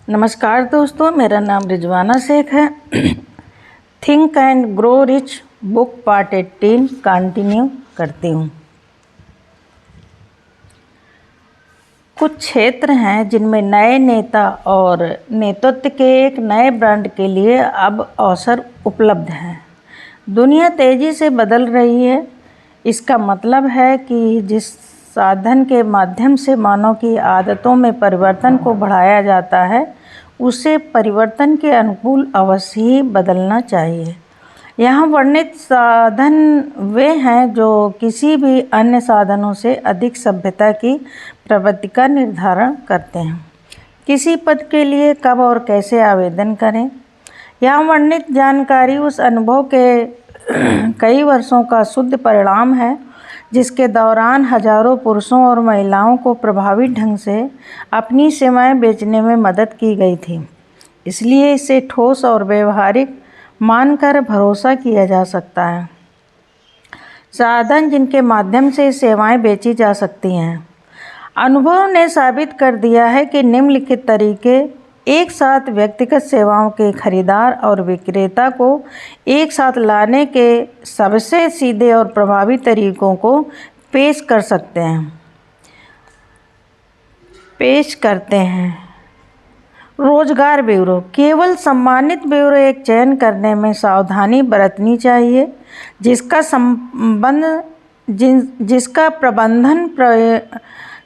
नमस्कार दोस्तों, मेरा नाम रिजवाना शेख है। Think and grow rich book part 18 continue करती हूँ। कुछ क्षेत्र हैं जिनमें नए नेता और नेतृत्व के एक नए ब्रांड के लिए अब अवसर उपलब्ध हैं। दुनिया तेज़ी से बदल रही है। इसका मतलब है कि जिस साधन के माध्यम से मानव की आदतों में परिवर्तन को बढ़ाया जाता है, उसे परिवर्तन के अनुकूल अवश्य ही बदलना चाहिए। यहाँ वर्णित साधन वे हैं जो किसी भी अन्य साधनों से अधिक सभ्यता की प्रवृत्ति का निर्धारण करते हैं। किसी पद के लिए कब और कैसे आवेदन करें, यहाँ वर्णित जानकारी उस अनुभव के कई वर्षों का शुद्ध परिणाम है जिसके दौरान हजारों पुरुषों और महिलाओं को प्रभावी ढंग से अपनी सेवाएं बेचने में मदद की गई थी। इसलिए इसे ठोस और व्यवहारिक मानकर भरोसा किया जा सकता है। साधन जिनके माध्यम से सेवाएं बेची जा सकती हैं। अनुभव ने साबित कर दिया है कि निम्नलिखित तरीके एक साथ व्यक्तिगत सेवाओं के खरीदार और विक्रेता को एक साथ लाने के सबसे सीधे और प्रभावी तरीकों को पेश करते हैं। रोजगार ब्यूरो। केवल सम्मानित ब्यूरो एक चयन करने में सावधानी बरतनी चाहिए जिसका प्रबंधन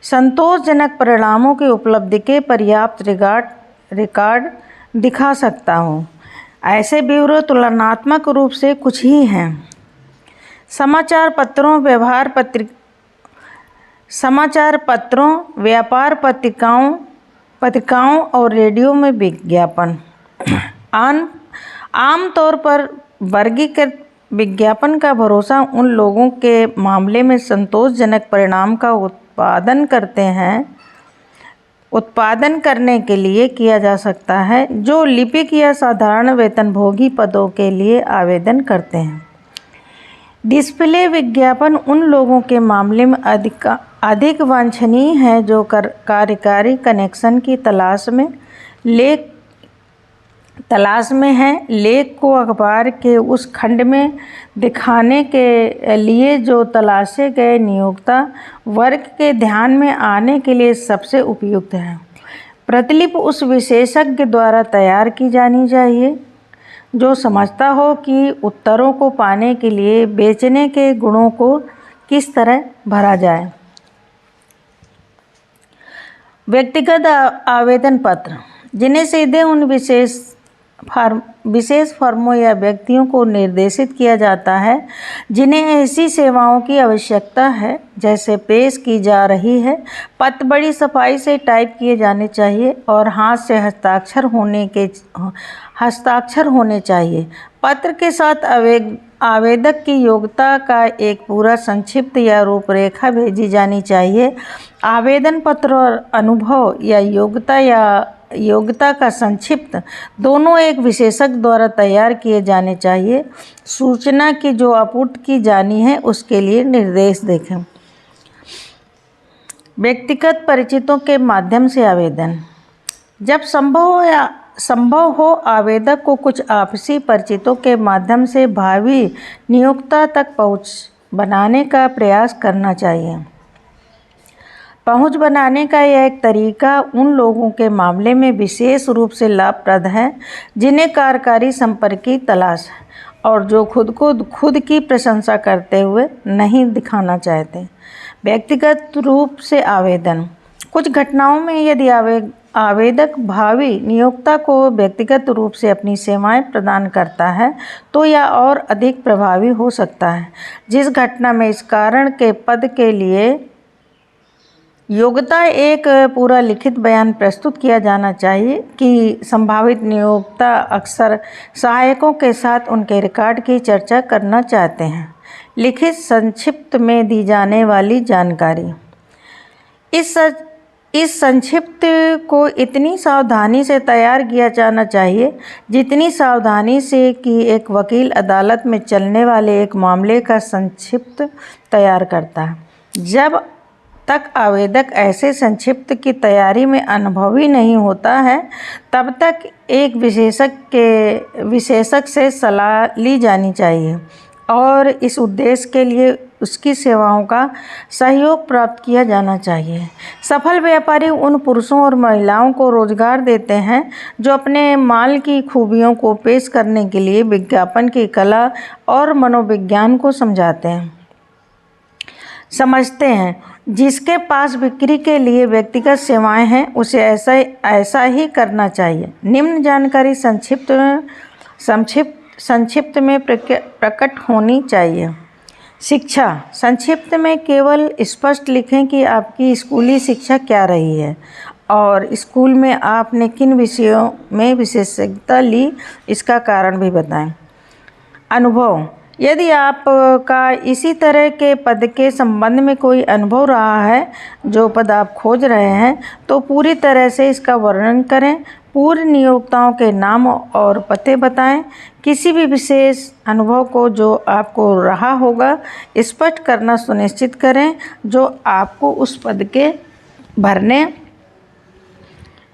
संतोषजनक परिणामों की उपलब्धि के पर्याप्त रिकॉर्ड दिखा सकता हूँ। ऐसे ब्यूरो तुलनात्मक रूप से कुछ ही हैं। समाचार पत्रों, व्यापार पत्रिकाओं और रेडियो में विज्ञापन। आम तौर पर वर्गीकृत विज्ञापन का भरोसा उन लोगों के मामले में संतोषजनक परिणाम का उत्पादन करने के लिए किया जा सकता है जो लिपिक या साधारण वेतनभोगी पदों के लिए आवेदन करते हैं। डिस्प्ले विज्ञापन उन लोगों के मामले में अधिक वांछनीय है जो कार्यकारी कनेक्शन की तलाश में है। लेख को अखबार के उस खंड में दिखाने के लिए जो तलाशे गए नियोक्ता वर्ग के ध्यान में आने के लिए सबसे उपयुक्त है। प्रतिलिपि उस विशेषज्ञ द्वारा तैयार की जानी चाहिए जो समझता हो कि उत्तरों को पाने के लिए बेचने के गुणों को किस तरह भरा जाए। व्यक्तिगत आवेदन पत्र, जिन्हें सीधे उन विशेष फर्मों या व्यक्तियों को निर्देशित किया जाता है जिन्हें ऐसी सेवाओं की आवश्यकता है जैसे पेश की जा रही है। पत्र बड़ी सफाई से टाइप किए जाने चाहिए और हाथ से हस्ताक्षर होने चाहिए। पत्र के साथ आवेदक की योग्यता का एक पूरा संक्षिप्त या रूपरेखा भेजी जानी चाहिए। आवेदन पत्र और अनुभव या योग्यता का संक्षिप्त दोनों एक विशेषज्ञ द्वारा तैयार किए जाने चाहिए। सूचना की जो आपूर्ति की जानी है उसके लिए निर्देश देखें। व्यक्तिगत परिचितों के माध्यम से आवेदन। जब संभव हो आवेदक को कुछ आपसी परिचितों के माध्यम से भावी नियोक्ता तक पहुंच बनाने का प्रयास करना चाहिए। पहुंच बनाने का यह एक तरीका उन लोगों के मामले में विशेष रूप से लाभप्रद है जिन्हें कार्यकारी संपर्क की तलाश है और जो खुद की प्रशंसा करते हुए नहीं दिखाना चाहते। व्यक्तिगत रूप से आवेदन। कुछ घटनाओं में यदि आवेदक भावी नियोक्ता को व्यक्तिगत रूप से अपनी सेवाएं प्रदान करता है तो यह और अधिक प्रभावी हो सकता है। जिस घटना में इस कारण के पद के लिए योग्यता एक पूरा लिखित बयान प्रस्तुत किया जाना चाहिए कि संभावित नियोक्ता अक्सर सहायकों के साथ उनके रिकॉर्ड की चर्चा करना चाहते हैं। लिखित संक्षिप्त में दी जाने वाली जानकारी। इस संक्षिप्त को इतनी सावधानी से तैयार किया जाना चाहिए जितनी सावधानी से कि एक वकील अदालत में चलने वाले एक मामले का संक्षिप्त तैयार करता है। जब तक आवेदक ऐसे संक्षिप्त की तैयारी में अनुभवी नहीं होता है, तब तक एक विशेषज्ञ से सलाह ली जानी चाहिए और इस उद्देश्य के लिए उसकी सेवाओं का सहयोग प्राप्त किया जाना चाहिए। सफल व्यापारी उन पुरुषों और महिलाओं को रोजगार देते हैं जो अपने माल की खूबियों को पेश करने के लिए विज्ञापन की कला और मनोविज्ञान को समझते हैं। जिसके पास बिक्री के लिए व्यक्तिगत सेवाएं हैं, उसे ऐसा ही करना चाहिए। निम्न जानकारी संक्षिप्त में प्रकट होनी चाहिए। शिक्षा संक्षिप्त में केवल स्पष्ट लिखें कि आपकी स्कूली शिक्षा क्या रही है और स्कूल में आपने किन विषयों में विशेषज्ञता ली, इसका कारण भी बताएं। अनुभव, यदि आपका इसी तरह के पद के संबंध में कोई अनुभव रहा है जो पद आप खोज रहे हैं, तो पूरी तरह से इसका वर्णन करें। पूर्व नियोक्ताओं के नाम और पते बताएं। किसी भी विशेष अनुभव को जो आपको रहा होगा स्पष्ट करना सुनिश्चित करें, जो आपको उस पद के भरने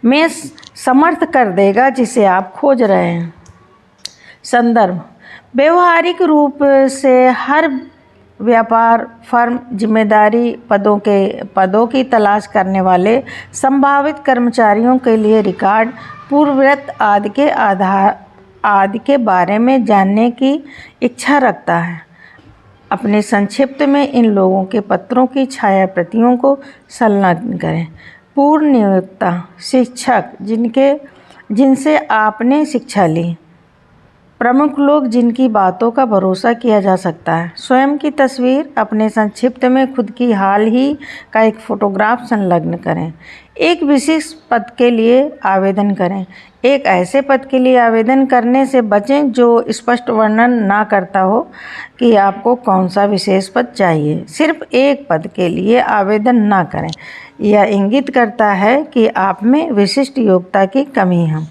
में समर्थ कर देगा जिसे आप खोज रहे हैं। संदर्भ, व्यवहारिक रूप से हर व्यापार फर्म जिम्मेदारी पदों की तलाश करने वाले संभावित कर्मचारियों के लिए रिकॉर्ड, पूर्वव्रत आदि के बारे में जानने की इच्छा रखता है। अपने संक्षिप्त में इन लोगों के पत्रों की छाया प्रतियों को संलग्न करें। पूर्व नियोक्ता, शिक्षक जिनसे आपने शिक्षा ली, प्रमुख लोग जिनकी बातों का भरोसा किया जा सकता है। स्वयं की तस्वीर, अपने संक्षिप्त में खुद की हाल ही का एक फोटोग्राफ संलग्न करें। एक विशिष्ट पद के लिए आवेदन करें। एक ऐसे पद के लिए आवेदन करने से बचें जो स्पष्ट वर्णन ना करता हो कि आपको कौन सा विशेष पद चाहिए। सिर्फ एक पद के लिए आवेदन ना करें, यह इंगित करता है कि आप में विशिष्ट योग्यता की कमी है।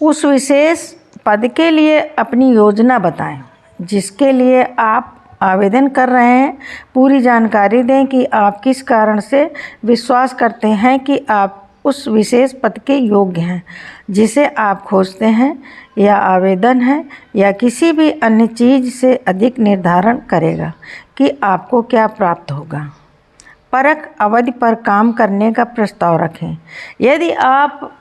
उस विशेष पद के लिए अपनी योजना बताएं जिसके लिए आप आवेदन कर रहे हैं। पूरी जानकारी दें कि आप किस कारण से विश्वास करते हैं कि आप उस विशेष पद के योग्य हैं जिसे आप खोजते हैं। यह आवेदन है या किसी भी अन्य चीज़ से अधिक निर्धारण करेगा कि आपको क्या प्राप्त होगा। परख अवधि पर काम करने का प्रस्ताव रखें। यदि आप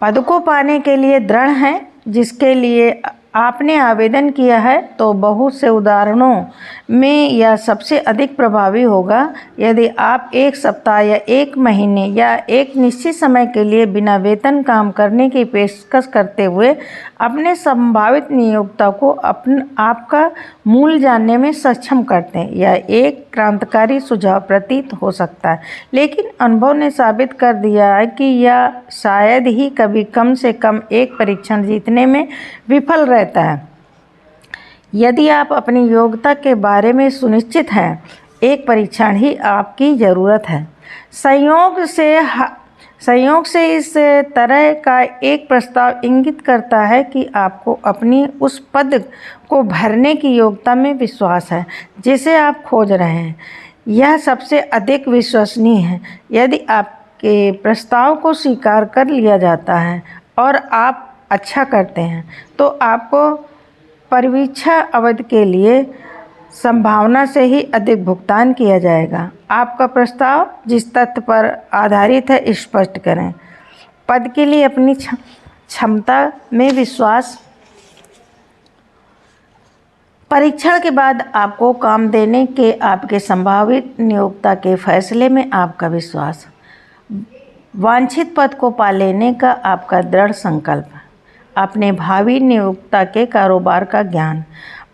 पद को पाने के लिए दृढ़ हैं जिसके लिए आपने आवेदन किया है, तो बहुत से उदाहरणों में यह सबसे अधिक प्रभावी होगा यदि आप एक सप्ताह या एक महीने या एक निश्चित समय के लिए बिना वेतन काम करने की पेशकश करते हुए अपने संभावित नियोक्ता को आपका मूल जानने में सक्षम करते हैं। यह एक क्रांतिकारी सुझाव प्रतीत हो सकता है, लेकिन अनुभव ने साबित कर दिया है कि यह शायद ही कभी कम से कम एक परीक्षण जीतने में विफल रहता है। यदि आप अपनी योग्यता के बारे में सुनिश्चित हैं, एक परीक्षण ही आपकी ज़रूरत है। संयोग से इस तरह का एक प्रस्ताव इंगित करता है कि आपको अपनी उस पद को भरने की योग्यता में विश्वास है जिसे आप खोज रहे हैं। यह सबसे अधिक विश्वसनीय है यदि आपके प्रस्ताव को स्वीकार कर लिया जाता है और आप अच्छा करते हैं, तो आपको परीक्षा अवधि के लिए संभावना से ही अधिक भुगतान किया जाएगा। आपका प्रस्ताव जिस तथ्य पर आधारित है स्पष्ट करें। पद के लिए अपनी क्षमता में विश्वास। परीक्षण के बाद आपको काम देने के आपके संभावित नियोक्ता के फैसले में आपका विश्वास। वांछित पद को पा लेने का आपका दृढ़ संकल्प। अपने भावी नियोक्ता के कारोबार का ज्ञान।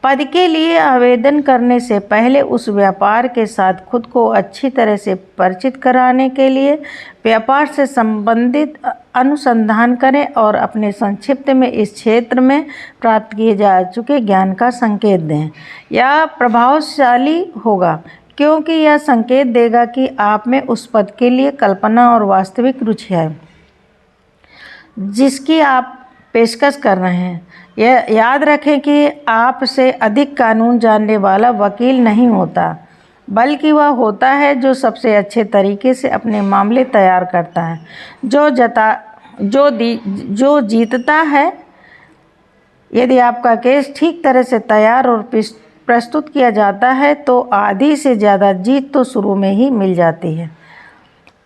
पद के लिए आवेदन करने से पहले उस व्यापार के साथ खुद को अच्छी तरह से परिचित कराने के लिए व्यापार से संबंधित अनुसंधान करें और अपने संक्षिप्त में इस क्षेत्र में प्राप्त किए जा चुके ज्ञान का संकेत दें। यह प्रभावशाली होगा क्योंकि यह संकेत देगा कि आप में उस पद के लिए कल्पना और वास्तविक रुचि है जिसकी आप पेशकश कर रहे हैं। यह याद रखें कि आप से अधिक कानून जानने वाला वकील नहीं होता, बल्कि वह होता है जो सबसे अच्छे तरीके से अपने मामले तैयार करता है। जो जीतता है। यदि आपका केस ठीक तरह से तैयार और प्रस्तुत किया जाता है तो आधी से ज़्यादा जीत तो शुरू में ही मिल जाती है।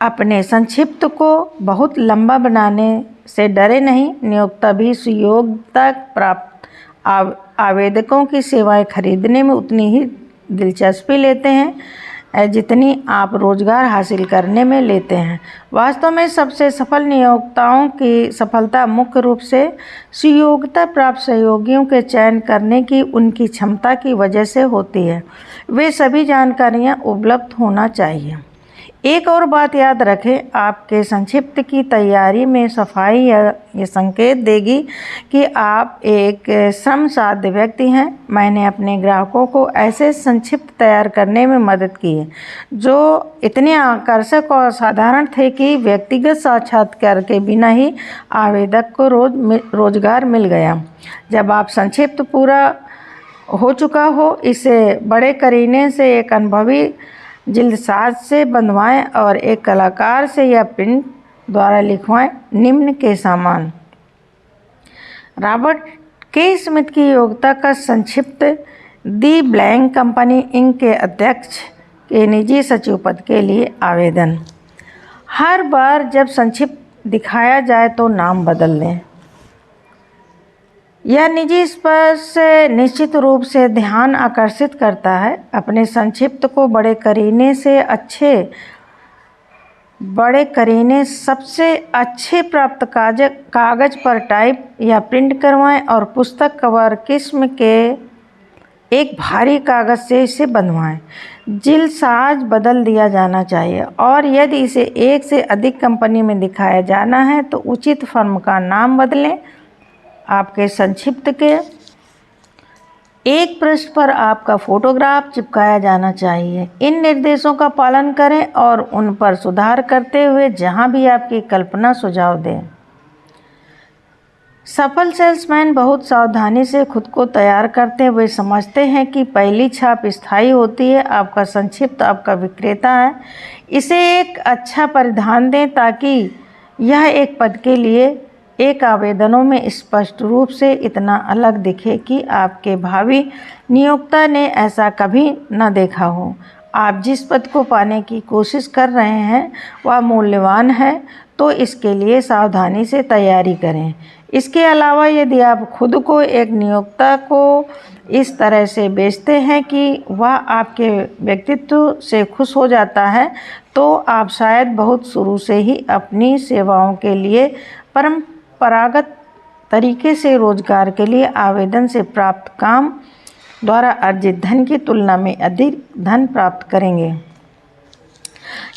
अपने संक्षिप्त को बहुत लंबा बनाने से डरे नहीं। नियोक्ता भी सुयोग्यता प्राप्त आवेदकों की सेवाएं खरीदने में उतनी ही दिलचस्पी लेते हैं जितनी आप रोजगार हासिल करने में लेते हैं। वास्तव में सबसे सफल नियोक्ताओं की सफलता मुख्य रूप से सुयोग्यता प्राप्त सहयोगियों के चयन करने की उनकी क्षमता की वजह से होती है। वे सभी जानकारियां उपलब्ध होना चाहिए। एक और बात याद रखें, आपके संक्षिप्त की तैयारी में सफाई ये संकेत देगी कि आप एक श्रमसाध्य व्यक्ति हैं। मैंने अपने ग्राहकों को ऐसे संक्षिप्त तैयार करने में मदद की है जो इतने आकर्षक और साधारण थे कि व्यक्तिगत साक्षात्कार के बिना ही आवेदक को रोजगार मिल गया। जब आप संक्षिप्त पूरा हो चुका हो, इसे बड़े करीने से एक अनुभवी जिल्दसाज से बंधवाएं और एक कलाकार से या प्रिंट द्वारा लिखवाएं। निम्न के समान। रॉबर्ट के स्मिथ की योग्यता का संक्षिप्त। दी ब्लैंक कंपनी इंक के अध्यक्ष के निजी सचिव पद के लिए आवेदन। हर बार जब संक्षिप्त दिखाया जाए तो नाम बदल दें। यह निजी स्पर्श से निश्चित रूप से ध्यान आकर्षित करता है। अपने संक्षिप्त को बड़े करीने सबसे अच्छे प्राप्त कागज पर टाइप या प्रिंट करवाएं और पुस्तक कवर किस्म के एक भारी कागज से इसे बंधवाएं। जिल्दसाज बदल दिया जाना चाहिए और यदि इसे एक से अधिक कंपनी में दिखाया जाना है तो उचित फर्म का नाम बदलें। आपके संक्षिप्त के एक पृष्ठ पर आपका फोटोग्राफ चिपकाया जाना चाहिए। इन निर्देशों का पालन करें और उन पर सुधार करते हुए जहां भी आपकी कल्पना सुझाव दें। सफल सेल्समैन बहुत सावधानी से खुद को तैयार करते हैं। वे समझते हैं कि पहली छाप स्थायी होती है। आपका संक्षिप्त आपका विक्रेता है। इसे एक अच्छा परिधान दें ताकि यह एक पद के लिए एक आवेदनों में स्पष्ट रूप से इतना अलग दिखे कि आपके भावी नियोक्ता ने ऐसा कभी न देखा हो। आप जिस पद को पाने की कोशिश कर रहे हैं वह मूल्यवान है, तो इसके लिए सावधानी से तैयारी करें। इसके अलावा यदि आप खुद को एक नियोक्ता को इस तरह से बेचते हैं कि वह आपके व्यक्तित्व से खुश हो जाता है, तो आप शायद बहुत शुरू से ही अपनी सेवाओं के लिए परंपरागत तरीके से रोजगार के लिए आवेदन से प्राप्त काम द्वारा अर्जित धन की तुलना में अधिक धन प्राप्त करेंगे।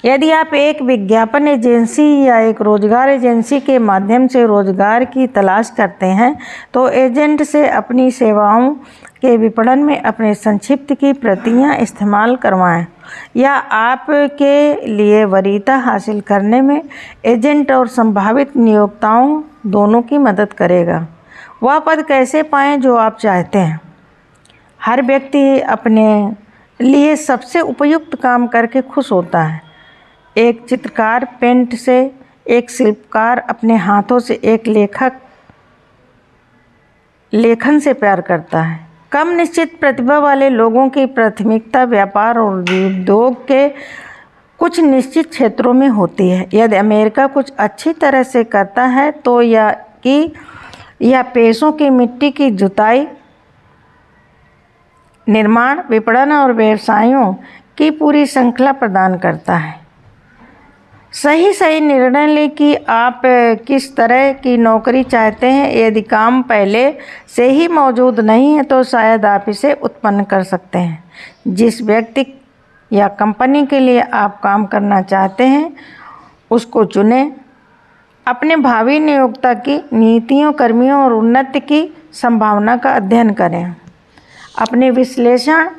यदि आप एक विज्ञापन एजेंसी या एक रोजगार एजेंसी के माध्यम से रोजगार की तलाश करते हैं तो एजेंट से अपनी सेवाओं के विपणन में अपने संक्षिप्त की प्रतियां इस्तेमाल करवाएं। या आपके लिए वरीयता हासिल करने में एजेंट और संभावित नियोक्ताओं दोनों की मदद करेगा। वह पद कैसे पाएं जो आप चाहते हैं। हर व्यक्ति अपने लिए सबसे उपयुक्त काम करके खुश होता है। एक चित्रकार पेंट से, एक शिल्पकार अपने हाथों से, एक लेखक लेखन से प्यार करता है। कम निश्चित प्रतिभा वाले लोगों की प्राथमिकता व्यापार और उद्योग के कुछ निश्चित क्षेत्रों में होती है। यदि अमेरिका कुछ अच्छी तरह से करता है तो यह पैसों की मिट्टी की जुताई, निर्माण, विपणन और व्यवसायों की पूरी श्रृंखला प्रदान करता है। सही निर्णय लें कि आप किस तरह की नौकरी चाहते हैं। यदि काम पहले से ही मौजूद नहीं है तो शायद आप इसे उत्पन्न कर सकते हैं। जिस व्यक्ति या कंपनी के लिए आप काम करना चाहते हैं उसको चुनें। अपने भावी नियोक्ता की नीतियों, कर्मियों और उन्नति की संभावना का अध्ययन करें। अपने विश्लेषण,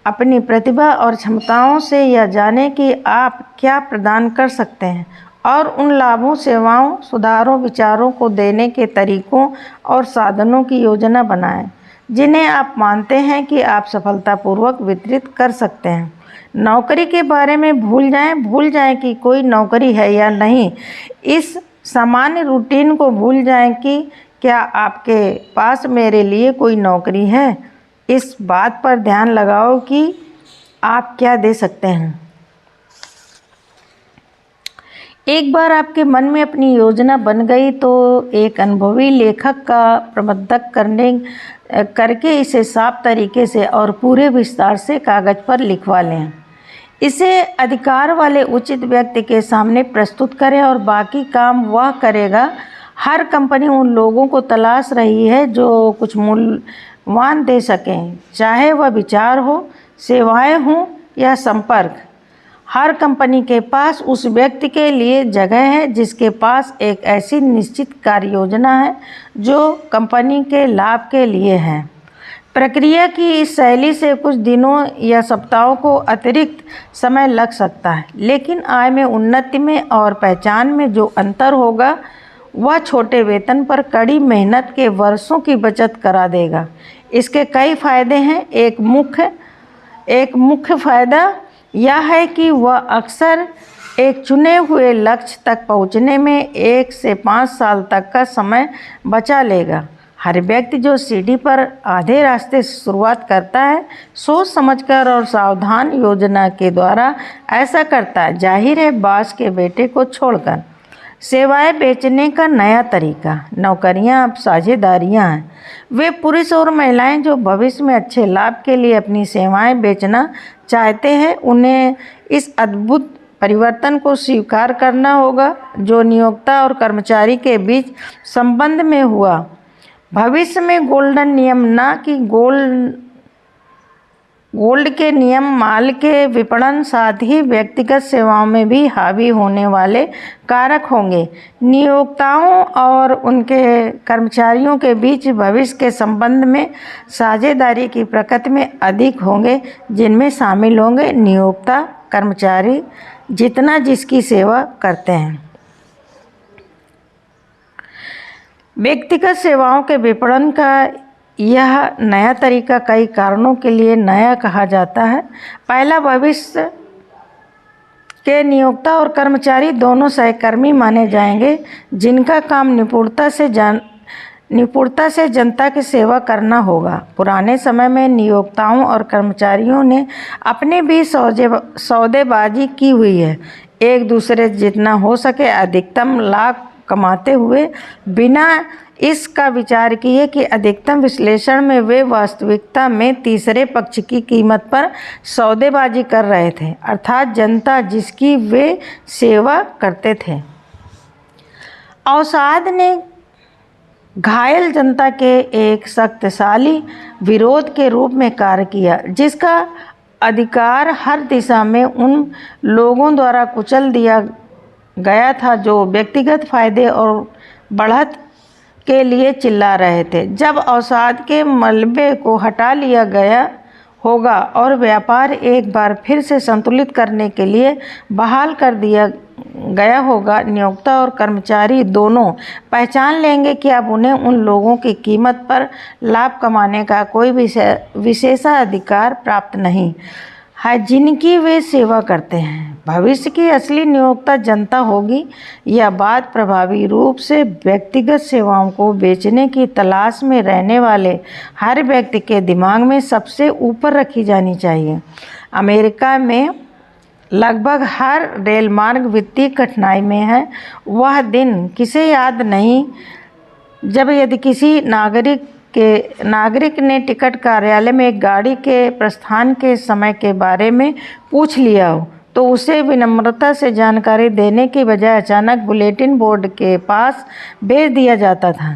अपनी प्रतिभा और क्षमताओं से यह जानें कि आप क्या प्रदान कर सकते हैं और उन लाभों, सेवाओं, सुधारों, विचारों को देने के तरीकों और साधनों की योजना बनाएं जिन्हें आप मानते हैं कि आप सफलतापूर्वक वितरित कर सकते हैं। नौकरी के बारे में भूल जाएं कि कोई नौकरी है या नहीं। इस सामान्य रूटीन को भूल जाएं कि क्या आपके पास मेरे लिए कोई नौकरी है। इस बात पर ध्यान लगाओ कि आप क्या दे सकते हैं। एक बार आपके मन में अपनी योजना बन गई तो एक अनुभवी लेखक का प्रबंधक करके इसे साफ तरीके से और पूरे विस्तार से कागज पर लिखवा लें। इसे अधिकार वाले उचित व्यक्ति के सामने प्रस्तुत करें और बाकी काम वह करेगा। हर कंपनी उन लोगों को तलाश रही है जो कुछ मूल्यवान दे सकें, चाहे वह विचार हो, सेवाएं हों या संपर्क। हर कंपनी के पास उस व्यक्ति के लिए जगह है जिसके पास एक ऐसी निश्चित कार्य योजना है जो कंपनी के लाभ के लिए है। प्रक्रिया की इस शैली से कुछ दिनों या सप्ताहों को अतिरिक्त समय लग सकता है, लेकिन आय में उन्नति में और पहचान में जो अंतर होगा वह छोटे वेतन पर कड़ी मेहनत के वर्षों की बचत करा देगा। इसके कई फायदे हैं। एक मुख्य फायदा यह है कि वह अक्सर एक चुने हुए लक्ष्य तक पहुंचने में 1 से 5 साल तक का समय बचा लेगा। हर व्यक्ति जो सीढ़ी पर आधे रास्ते से शुरुआत करता है, सोच समझकर और सावधान योजना के द्वारा ऐसा करता है। जाहिर है, बास के बेटे को छोड़कर। सेवाएं बेचने का नया तरीका। नौकरियां अब साझेदारियां हैं। वे पुरुष और महिलाएं जो भविष्य में अच्छे लाभ के लिए अपनी सेवाएं बेचना चाहते हैं, उन्हें इस अद्भुत परिवर्तन को स्वीकार करना होगा जो नियोक्ता और कर्मचारी के बीच संबंध में हुआ। भविष्य में गोल्डन नियम, ना कि गोल्ड के नियम, माल के विपणन, साथ ही व्यक्तिगत सेवाओं में भी हावी होने वाले कारक होंगे। नियोक्ताओं और उनके कर्मचारियों के बीच भविष्य के संबंध में साझेदारी की प्रकृति में अधिक होंगे, जिनमें शामिल होंगे नियोक्ता कर्मचारी जितना जिसकी सेवा करते हैं। व्यक्तिगत सेवाओं के विपणन का यह नया तरीका कई कारणों के लिए नया कहा जाता है। पहला, भविष्य के नियोक्ता और कर्मचारी दोनों सहकर्मी माने जाएंगे जिनका काम निपुणता से जनता की सेवा करना होगा। पुराने समय में नियोक्ताओं और कर्मचारियों ने अपने भी सौदेबाजी की हुई है, एक दूसरे जितना हो सके अधिकतम लाभ कमाते हुए, बिना इसका विचार किए कि अधिकतम विश्लेषण में वे वास्तविकता में तीसरे पक्ष की कीमत पर सौदेबाजी कर रहे थे, अर्थात जनता जिसकी वे सेवा करते थे। अवसाद ने घायल जनता के एक शक्तिशाली विरोध के रूप में कार्य किया, जिसका अधिकार हर दिशा में उन लोगों द्वारा कुचल दिया गया था जो व्यक्तिगत फायदे और बढ़त के लिए चिल्ला रहे थे। जब अवसाद के मलबे को हटा लिया गया होगा और व्यापार एक बार फिर से संतुलित करने के लिए बहाल कर दिया गया होगा, नियोक्ता और कर्मचारी दोनों पहचान लेंगे कि अब उन्हें उन लोगों की कीमत पर लाभ कमाने का कोई विशेषाधिकार प्राप्त नहीं है जिनकी वे सेवा करते हैं। भविष्य की असली नियोक्ता जनता होगी। यह बात प्रभावी रूप से व्यक्तिगत सेवाओं को बेचने की तलाश में रहने वाले हर व्यक्ति के दिमाग में सबसे ऊपर रखी जानी चाहिए। अमेरिका में लगभग हर रेल मार्ग वित्तीय कठिनाई में है। वह दिन किसे याद नहीं जब यदि किसी नागरिक ने टिकट कार्यालय में एक गाड़ी के प्रस्थान के समय के बारे में पूछ लिया हो, तो उसे विनम्रता से जानकारी देने की बजाय अचानक बुलेटिन बोर्ड के पास भेज दिया जाता था।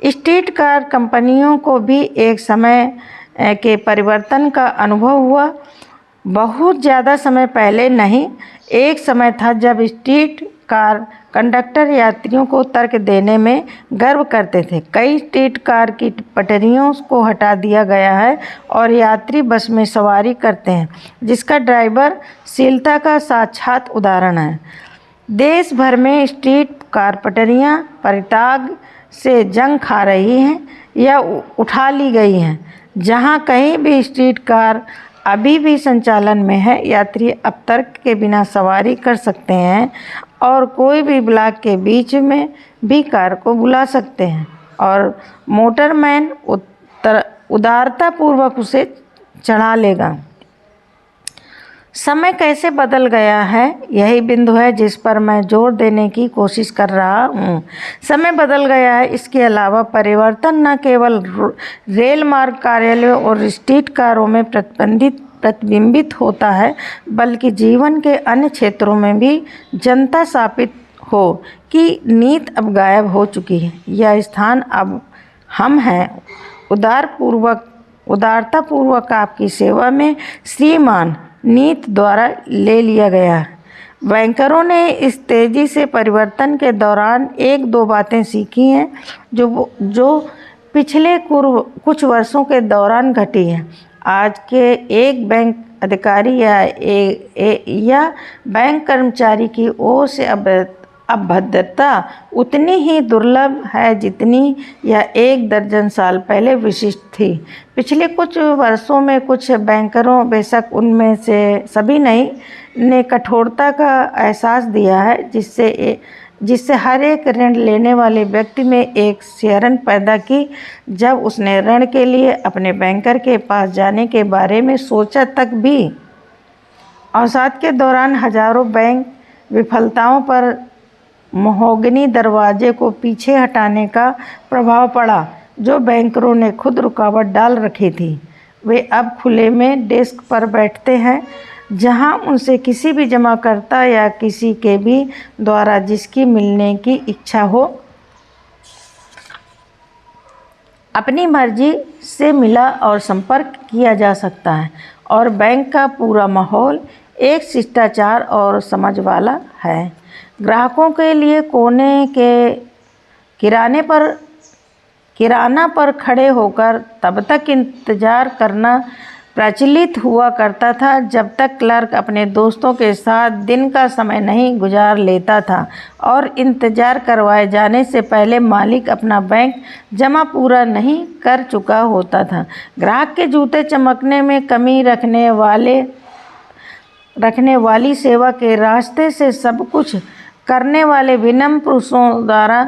स्ट्रीट कार कंपनियों को भी एक समय के परिवर्तन का अनुभव हुआ। बहुत ज़्यादा समय पहले नहीं, एक समय था जब स्ट्रीट कार कंडक्टर यात्रियों को तर्क देने में गर्व करते थे। कई स्ट्रीट कार की पटरियों को हटा दिया गया है और यात्री बस में सवारी करते हैं, जिसका ड्राइवर शीलता का साक्षात उदाहरण है। देश भर में स्ट्रीट कार पटरियां परित्याग से जंग खा रही हैं। या उठा ली गई हैं। जहां कहीं भी स्ट्रीट कार अभी भी संचालन में है, यात्री अब तर्क के बिना सवारी कर सकते हैं और कोई भी ब्लॉक के बीच में भी कार को बुला सकते हैं और मोटरमैन उदारतापूर्वक उसे चढ़ा लेगा। समय कैसे बदल गया है, यही बिंदु है जिस पर मैं जोर देने की कोशिश कर रहा हूँ। समय बदल गया है, इसके अलावा परिवर्तन न केवल रेल मार्ग, कार्यालयों और स्ट्रीट कारों में प्रतिबिंबित होता है, बल्कि जीवन के अन्य क्षेत्रों में भी। जनता साबित हो कि नीति अब गायब हो चुकी है। यह स्थान अब हम हैं। उदारतापूर्वक आपकी सेवा में श्रीमान नीति द्वारा ले लिया गया। बैंकरों ने इस तेजी से परिवर्तन के दौरान एक दो बातें सीखी हैं जो पिछले कुछ वर्षों के दौरान घटी हैं। आज के एक बैंक अधिकारी या बैंक कर्मचारी की ओर से अभद्रता उतनी ही दुर्लभ है जितनी यह 1 दर्जन साल पहले विशिष्ट थी। पिछले कुछ वर्षों में कुछ बैंकरों, बेशक उनमें से सभी नहीं, ने कठोरता का एहसास दिया है जिससे हर एक ऋण लेने वाले व्यक्ति में एक सिहरन पैदा की जब उसने ऋण के लिए अपने बैंकर के पास जाने के बारे में सोचा तक भी। अवसाद के दौरान हजारों बैंक विफलताओं पर महोगनी दरवाजे को पीछे हटाने का प्रभाव पड़ा जो बैंकरों ने खुद रुकावट डाल रखी थी। वे अब खुले में डेस्क पर बैठते हैं जहां उनसे किसी भी जमाकर्ता या किसी के भी द्वारा जिसकी मिलने की इच्छा हो अपनी मर्जी से मिला और संपर्क किया जा सकता है। और बैंक का पूरा माहौल एक शिष्टाचार और समझ वाला है। ग्राहकों के लिए कोने के किराना पर खड़े होकर तब तक इंतज़ार करना प्रचलित हुआ करता था जब तक क्लर्क अपने दोस्तों के साथ दिन का समय नहीं गुजार लेता था और इंतज़ार करवाए जाने से पहले मालिक अपना बैंक जमा पूरा नहीं कर चुका होता था। ग्राहक के जूते चमकने में कमी रखने वाली सेवा के रास्ते से सब कुछ करने वाले विनम्र पुरुषों द्वारा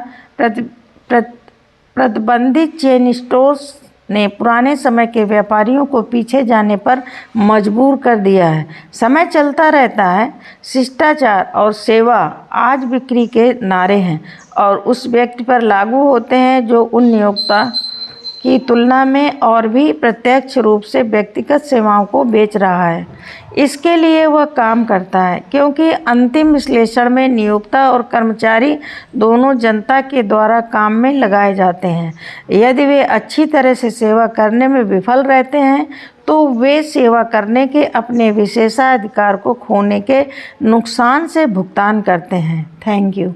प्रतिबंधित चेन स्टोर्स ने पुराने समय के व्यापारियों को पीछे जाने पर मजबूर कर दिया है। समय चलता रहता है। शिष्टाचार और सेवा आज बिक्री के नारे हैं और उस व्यक्ति पर लागू होते हैं जो उन नियोक्ता की तुलना में और भी प्रत्यक्ष रूप से व्यक्तिगत सेवाओं को बेच रहा है। इसके लिए वह काम करता है क्योंकि अंतिम विश्लेषण में नियोक्ता और कर्मचारी दोनों जनता के द्वारा काम में लगाए जाते हैं। यदि वे अच्छी तरह से सेवा करने में विफल रहते हैं तो वे सेवा करने के अपने विशेषाधिकार को खोने के नुकसान से भुगतान करते हैं। Thank you.